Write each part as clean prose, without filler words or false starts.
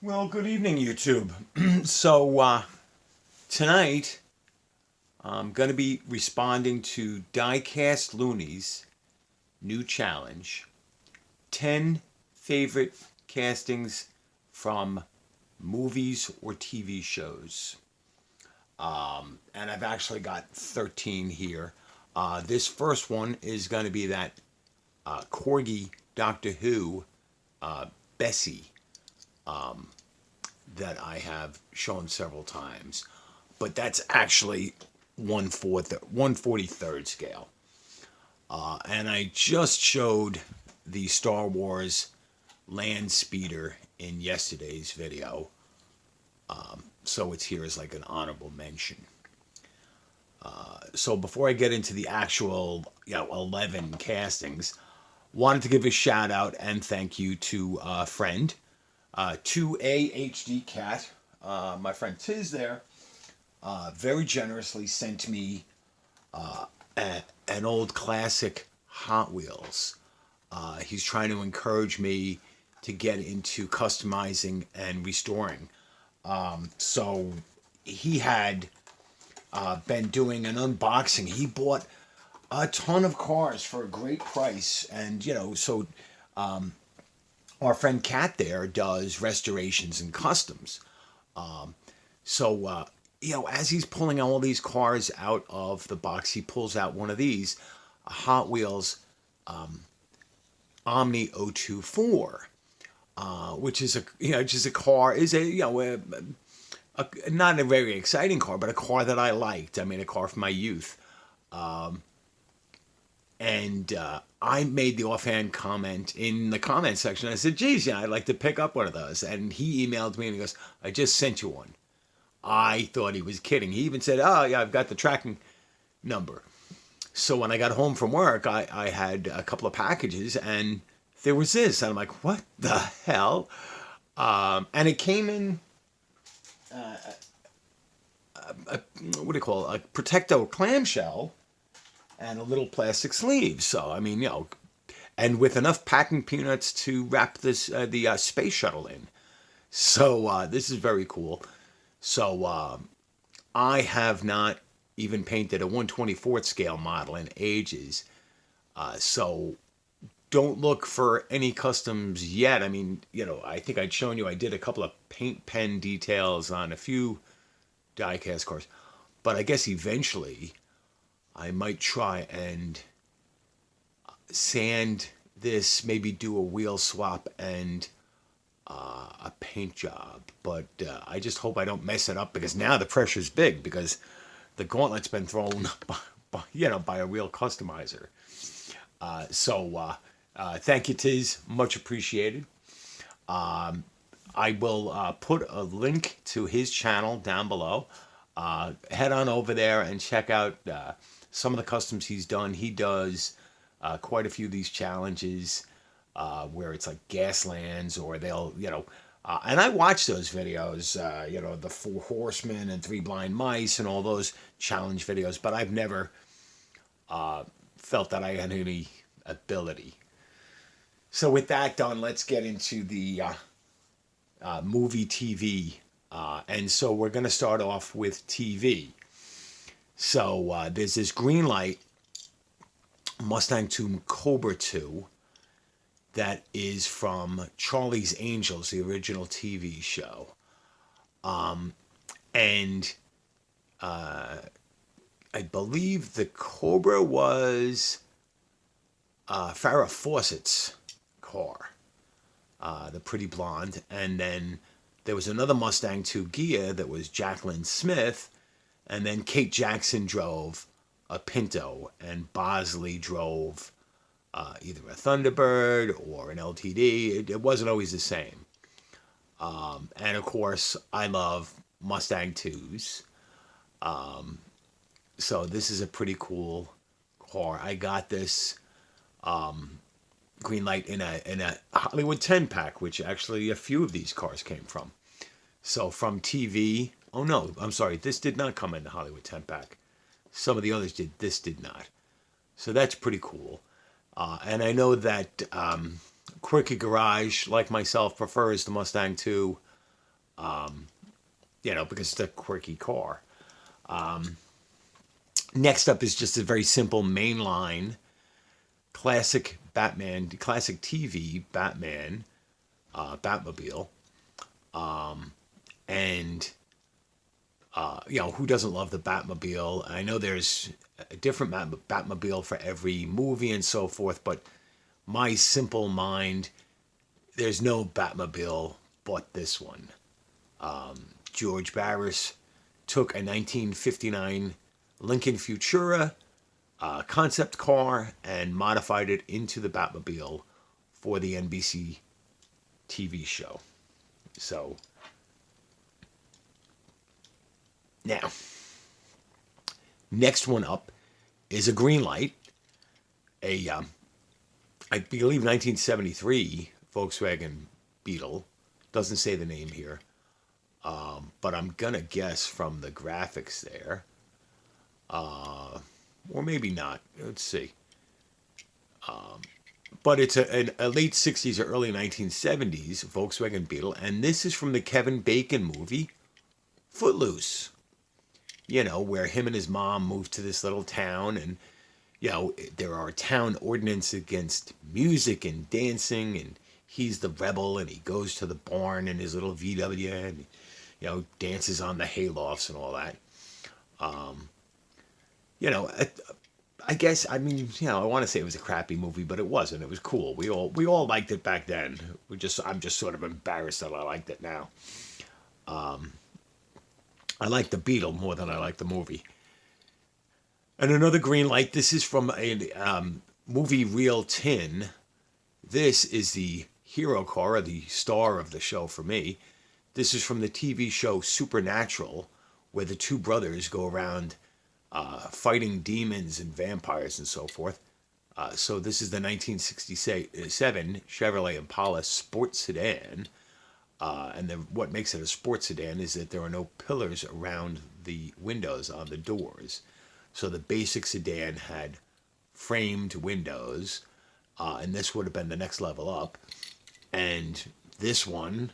Well, good evening, YouTube. Tonight I'm going to be responding to Diecast Loonie's new challenge, 10 favorite castings from movies or TV shows. And I've actually got 13 here. This first one is going to be that Corgi Doctor Who Bessie that I have shown several times, but that's actually 1/43rd scale. And I just showed the Star Wars land speeder in yesterday's video, so it's here as like an honorable mention. So before I get into the actual 11 castings, wanted to give a shout out and thank you to a friend, 2A Cat. My friend Tiz there very generously sent me an old classic Hot Wheels. He's trying to encourage me to get into customizing and restoring. So he had been doing an unboxing. He bought a ton of cars for a great price, and our friend Kat there does restorations and customs. As he's pulling all these cars out of the box, he pulls out one of these, a Hot Wheels Omni O24, which is a car, is not a very exciting car, but a car that I liked. I mean, a car from my youth. I made the offhand comment in the comment section. I said, geez, I'd like to pick up one of those. And he emailed me and he goes, I just sent you one. I thought he was kidding. He even said, oh, yeah, I've got the tracking number. So when I got home from work, I had a couple of packages and there was this. And I'm like, what the hell? And it came in, what do you call it? A Protecto clamshell and a little plastic sleeve. So, I mean, and with enough packing peanuts to wrap the space shuttle in. So this is very cool. So I have not even painted a 1/24th scale model in ages. So don't look for any customs yet. I mean, I think I'd shown you I did a couple of paint pen details on a few diecast cars. But I guess eventually I might try and sand this, maybe do a wheel swap and a paint job. But I just hope I don't mess it up, because now the pressure's big, because the gauntlet's been thrown by a real customizer. Thank you, Tiz. Much appreciated. I will put a link to his channel down below. Head on over there and check out some of the customs he's done. He does quite a few of these challenges where it's like Gaslands, or they'll, and I watch those videos, the 4 Horsemen and 3 Blind Mice and all those challenge videos, but I've never felt that I had any ability. So with that done, let's get into the movie TV. And so we're going to start off with TV. So there's this green light Mustang 2 Cobra 2 that is from Charlie's Angels, the original TV show. I believe the Cobra was Farrah Fawcett's car, the pretty blonde. And then there was another Mustang 2 Ghia that was Jacqueline Smith. And then Kate Jackson drove a Pinto, and Bosley drove either a Thunderbird or an LTD. It wasn't always the same. And of course, I love Mustang 2s. So this is a pretty cool car. I got this green light in a Hollywood 10 pack, which actually a few of these cars came from. So from TV, oh no, I'm sorry, this did not come in the Hollywood 10 pack. Some of the others did, this did not. So that's pretty cool. And I know that Quirky Garage, like myself, prefers the Mustang 2 because it's a quirky car. Next up is just a very simple mainline classic Batman, classic TV Batman, Batmobile. And, who doesn't love the Batmobile? I know there's a different Batmobile for every movie and so forth, but my simple mind, there's no Batmobile but this one. George Barris took a 1959 Lincoln Futura concept car and modified it into the Batmobile for the NBC TV show. So, now, next one up is a green light, I believe 1973 Volkswagen Beetle. Doesn't say the name here, but I'm gonna guess from the graphics there, or maybe not. Let's see. But it's a late 60s or early 1970s Volkswagen Beetle, and this is from the Kevin Bacon movie Footloose. Where him and his mom moved to this little town, and there are town ordinances against music and dancing, and he's the rebel, and he goes to the barn in his little VW, and dances on the haylofts and all that. I guess, I want to say it was a crappy movie, but it wasn't. It was cool. We all liked it back then. I'm just sort of embarrassed that I liked it now. I like the Beetle more than I like the movie. And another green light. This is from a movie Real Tin. This is the hero car, or the star of the show for me. This is from the TV show Supernatural, where the two brothers go around fighting demons and vampires and so forth. So this is the 1967 Chevrolet Impala sports sedan. And what makes it a sports sedan is that there are no pillars around the windows on the doors. So the basic sedan had framed windows, and this would have been the next level up. And this one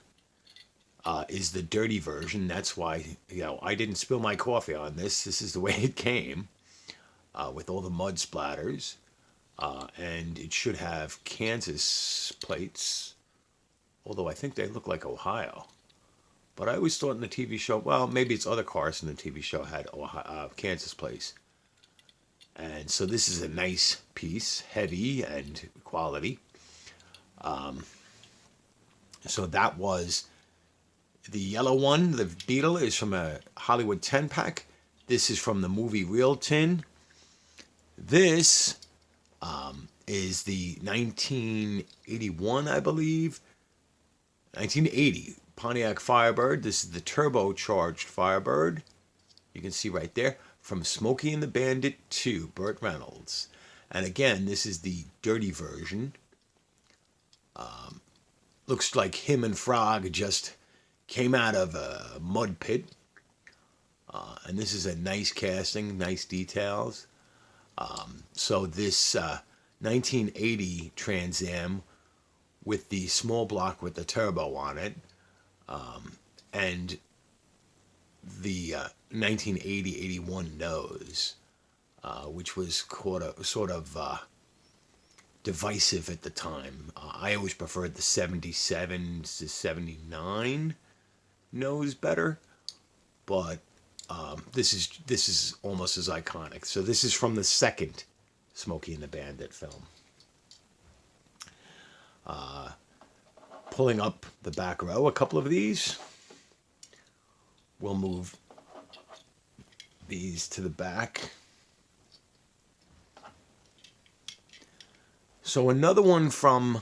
is the dirty version. That's why, I didn't spill my coffee on this. This is the way it came, with all the mud splatters. And it should have Kansas plates, although I think they look like Ohio. But I always thought in the TV show, well, maybe it's other cars in the TV show had Ohio, Kansas plates. And so this is a nice piece, heavy and quality. So that was the yellow one. The Beetle is from a Hollywood 10-pack. This is from the movie Real Tin. This is the 1981, I believe. 1980 Pontiac Firebird. This is the turbocharged Firebird. You can see right there. From Smokey and the Bandit 2, Burt Reynolds. And again, this is the dirty version. Looks like him and Frog just came out of a mud pit. And this is a nice casting, nice details. So this 1980 Trans Am with the small block with the turbo on it, and the 1980-81 nose, which was sort of divisive at the time. I always preferred the 77 to 79 nose better, but this is almost as iconic. So this is from the second Smokey and the Bandit film. Pulling up the back row, a couple of these. We'll move these to the back. So another one from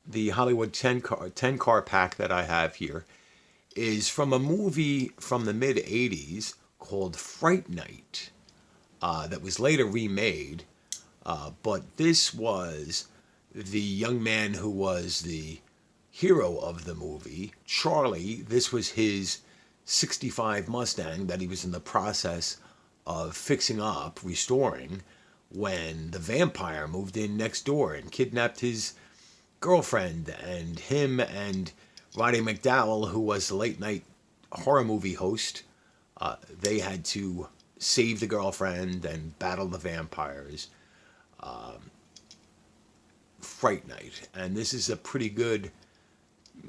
the Hollywood 10 car pack that I have here is from a movie from the mid-'80s called Fright Night, that was later remade. But this was the young man who was the hero of the movie, Charlie. This was his 65 Mustang that he was in the process of fixing up, restoring, when the vampire moved in next door and kidnapped his girlfriend, and him and Roddy McDowall, who was the late night horror movie host, they had to save the girlfriend and battle the vampires. Fright Night. And this is a pretty good.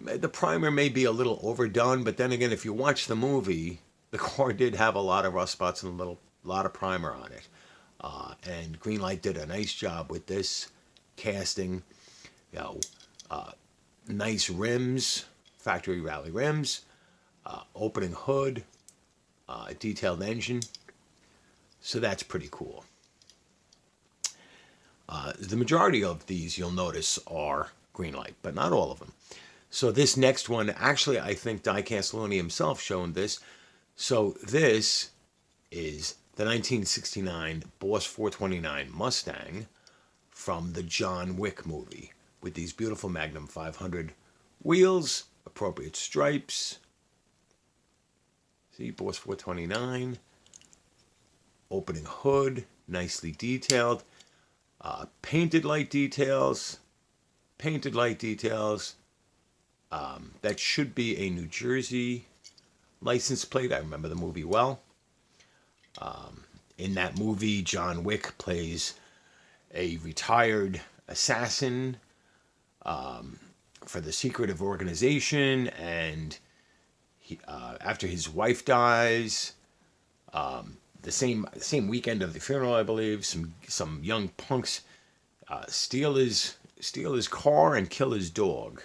The primer may be a little overdone, but then again, if you watch the movie, the car did have a lot of rust spots and a lot of primer on it. And Greenlight did a nice job with this casting. You know, nice rims, factory rally rims, opening hood, detailed engine. So that's pretty cool. The majority of these, you'll notice, are Greenlight, but not all of them. So this next one, actually, I think Diecast Loonie himself showed this. So this is the 1969 Boss 429 Mustang from the John Wick movie with these beautiful Magnum 500 wheels, appropriate stripes. See, Boss 429, opening hood, nicely detailed. Painted light details. That should be a New Jersey license plate. I remember the movie well. In that movie, John Wick plays a retired assassin for the secretive organization, and after his wife dies, the same weekend of the funeral, I believe, some young punks steal his car and kill his dog,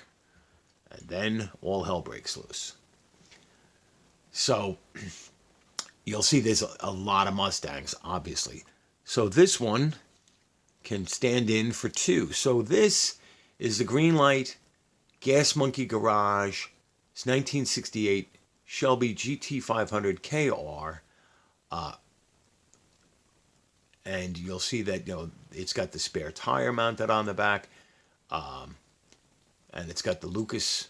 and then all hell breaks loose. So you'll see there's a lot of Mustangs, obviously. So this one can stand in for two. So this is the Greenlight Gas Monkey Garage. It's 1968 Shelby Gt500 Kr. And you'll see that, you know, it's got the spare tire mounted on the back, and it's got the Lucas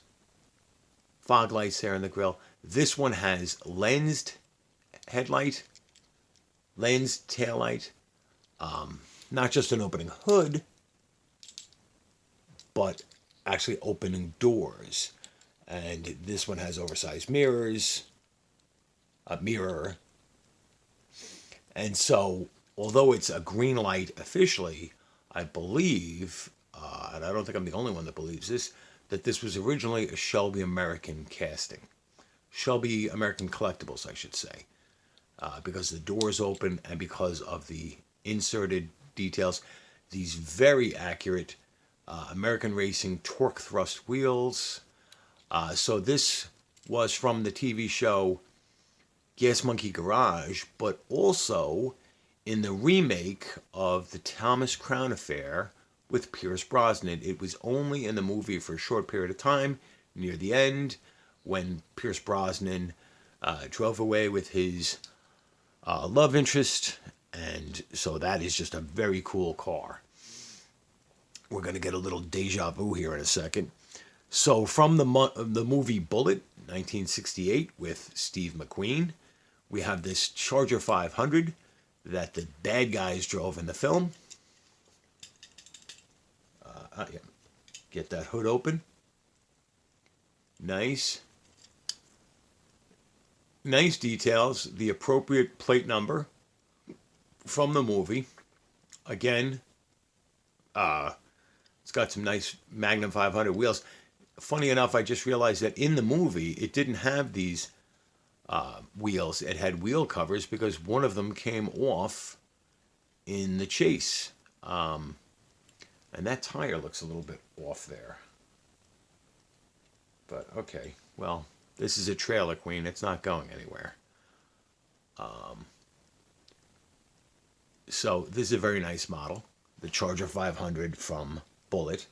fog lights there in the grill. This one has lensed headlight, lensed taillight, not just an opening hood, but actually opening doors. And this one has oversized mirrors, a mirror, and so although it's a Greenlight officially, I believe, and I don't think I'm the only one that believes this, that this was originally a Shelby American casting. Shelby American Collectibles, I should say. Because the doors open and because of the inserted details. These very accurate American Racing torque thrust wheels. So this was from the TV show Gas Monkey Garage, but also in the remake of the Thomas Crown Affair with Pierce Brosnan. It was only in the movie for a short period of time, near the end, when Pierce Brosnan drove away with his love interest, and so that is just a very cool car. We're going to get a little deja vu here in a second. So from the movie Bullitt, 1968, with Steve McQueen, we have this Charger 500 that the bad guys drove in the film. Yeah. Get that hood open. Nice. Nice details. The appropriate plate number from the movie. Again, it's got some nice Magnum 500 wheels. Funny enough, I just realized that in the movie, it didn't have these wheels. It had wheel covers because one of them came off in the chase. And that tire looks a little bit off there. But okay, well, this is a trailer queen. It's not going anywhere. So this is a very nice model, the Charger 500 from Bullitt.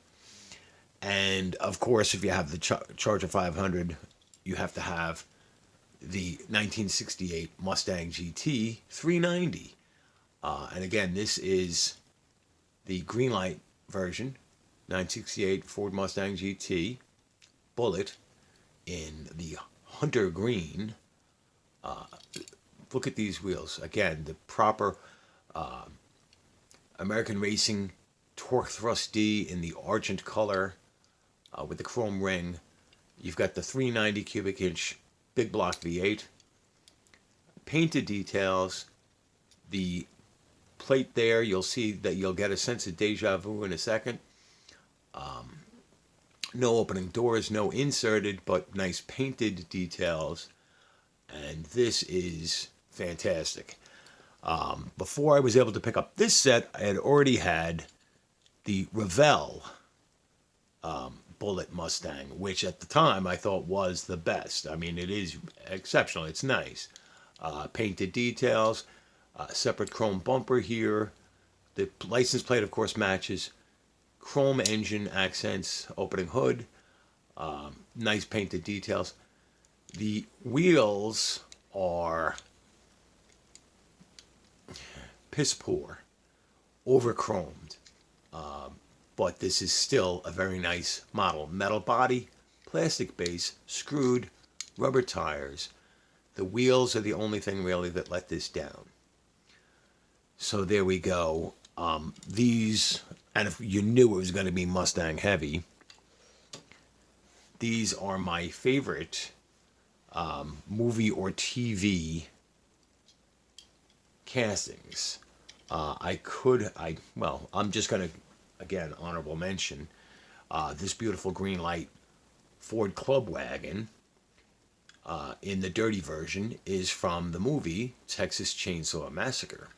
And of course, if you have the Charger 500, you have to have the 1968 Mustang GT 390. And again, this is the Greenlight version, 1968 Ford Mustang GT Bullitt in the hunter green. Look at these wheels. Again, the proper American Racing Torque Thrust D in the argent color with the chrome ring. You've got the 390 cubic inch big block V8. Painted details. The plate there, you'll see that you'll get a sense of deja vu in a second. No opening doors, no inserted, but nice painted details. And this is fantastic. Before I was able to pick up this set, I had already had the Revell Bullet Mustang, which at the time I thought was the best. I mean, it is exceptional. It's nice. Painted details, separate chrome bumper here. The license plate, of course, matches. Chrome engine accents, opening hood, nice painted details. The wheels are piss poor, over chromed, but this is still a very nice model. Metal body, plastic base, screwed, rubber tires. The wheels are the only thing really that let this down. So there we go. These, and if you knew it was going to be Mustang heavy, these are my favorite movie or TV castings. I'm just going to, again, honorable mention, this beautiful green light Ford Club Wagon in the dirty version is from the movie Texas Chainsaw Massacre.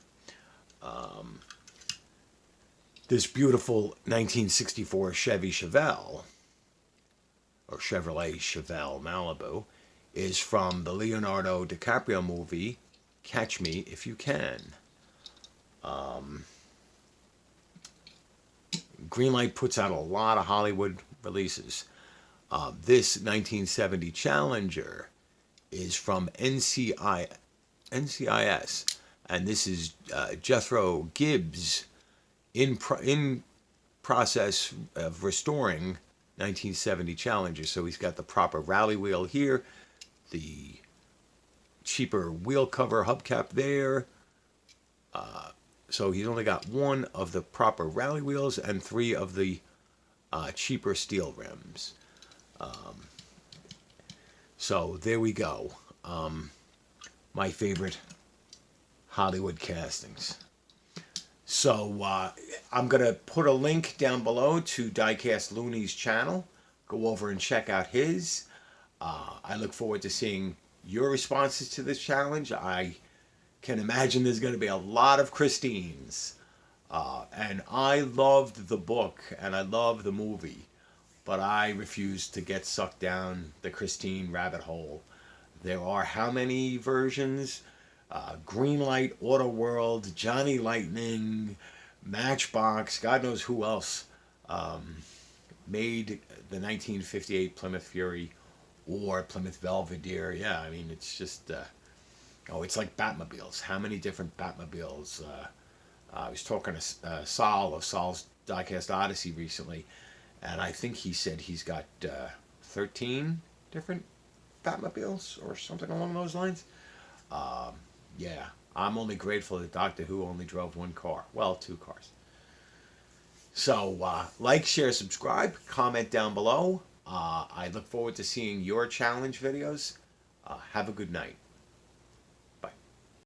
This beautiful 1964 Chevy Chevelle, or Chevrolet Chevelle Malibu, is from the Leonardo DiCaprio movie Catch Me If You Can. Greenlight puts out a lot of Hollywood releases. This 1970 Challenger is from NCIS, and this is Jethro Gibbs in process of restoring 1970 Challenger. So he's got the proper rally wheel here, the cheaper wheel cover hubcap there. So he's only got one of the proper rally wheels and three of the cheaper steel rims. So there we go. My favorite Hollywood castings. So I'm going to put a link down below to Diecast Loonie's channel. Go over and check out his. I look forward to seeing your responses to this challenge. I can imagine there's going to be a lot of Christines. And I loved the book and I love the movie, but I refuse to get sucked down the Christine rabbit hole. There are how many versions? Greenlight, Auto World, Johnny Lightning, Matchbox, God knows who else made the 1958 Plymouth Fury or Plymouth Belvedere. Yeah, I mean, it's just, it's like Batmobiles. How many different Batmobiles? I was talking to Sol of Sol's Diecast Odyssey recently, and I think he said he's got 13 different Batmobiles or something along those lines. Yeah, I'm only grateful that Doctor Who only drove one car. Well, two cars. So, like, share, subscribe, comment down below. I look forward to seeing your challenge videos. Have a good night.